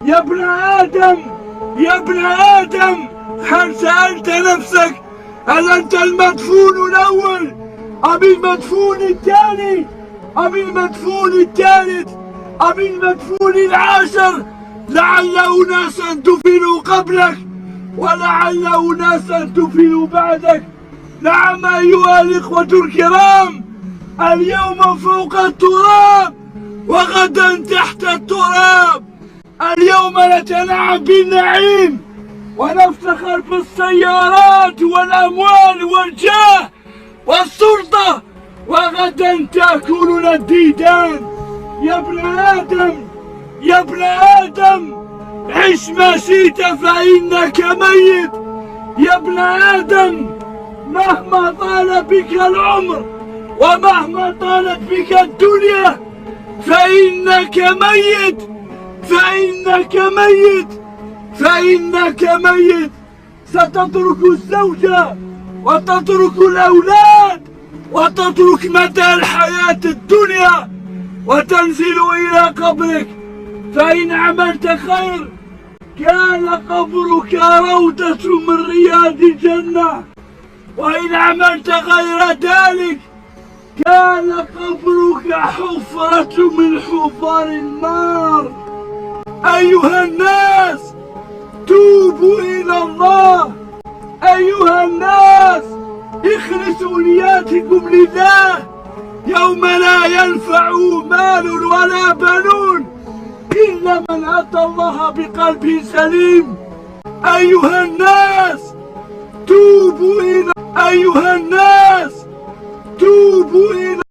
يا ابن آدم، يا ابن آدم، هل سألت نفسك هل أنت المدفون الأول أم المدفون الثاني أم المدفون الثالث أم المدفون العاشر؟ لعل أناسا دفنوا قبلك ولعل أناسا دفنوا بعدك. نعم أيها الإخوة الكرام، اليوم فوق التراب وغدا تحت التراب. اليوم نتنعم بالنعيم ونفتخر بالسيارات والأموال والجاه والسلطة، وغدا تأكلنا الديدان. يا ابن آدم، يا ابن آدم، عش ما شئت فإنك ميت. يا ابن آدم، مهما طال بك العمر ومهما طالت بك الدنيا فإنك ميت، فإنك ميت، فإنك ميت. ستترك الزوجة وتترك الأولاد وتترك متاع الحياة الدنيا وتنزل إلى قبرك. فإن عملت خير كان قبرك روضة من رياض الجنة، وإن عملت غير ذلك كان قبرك حفرة من حفر النار. أيها الناس، توبوا إلى الله. أيها الناس، اخلصوا نياتكم لله يوم لا ينفع مال ولا بنون إلا من أتى الله بقلب سليم. أيها الناس، توبوا إلى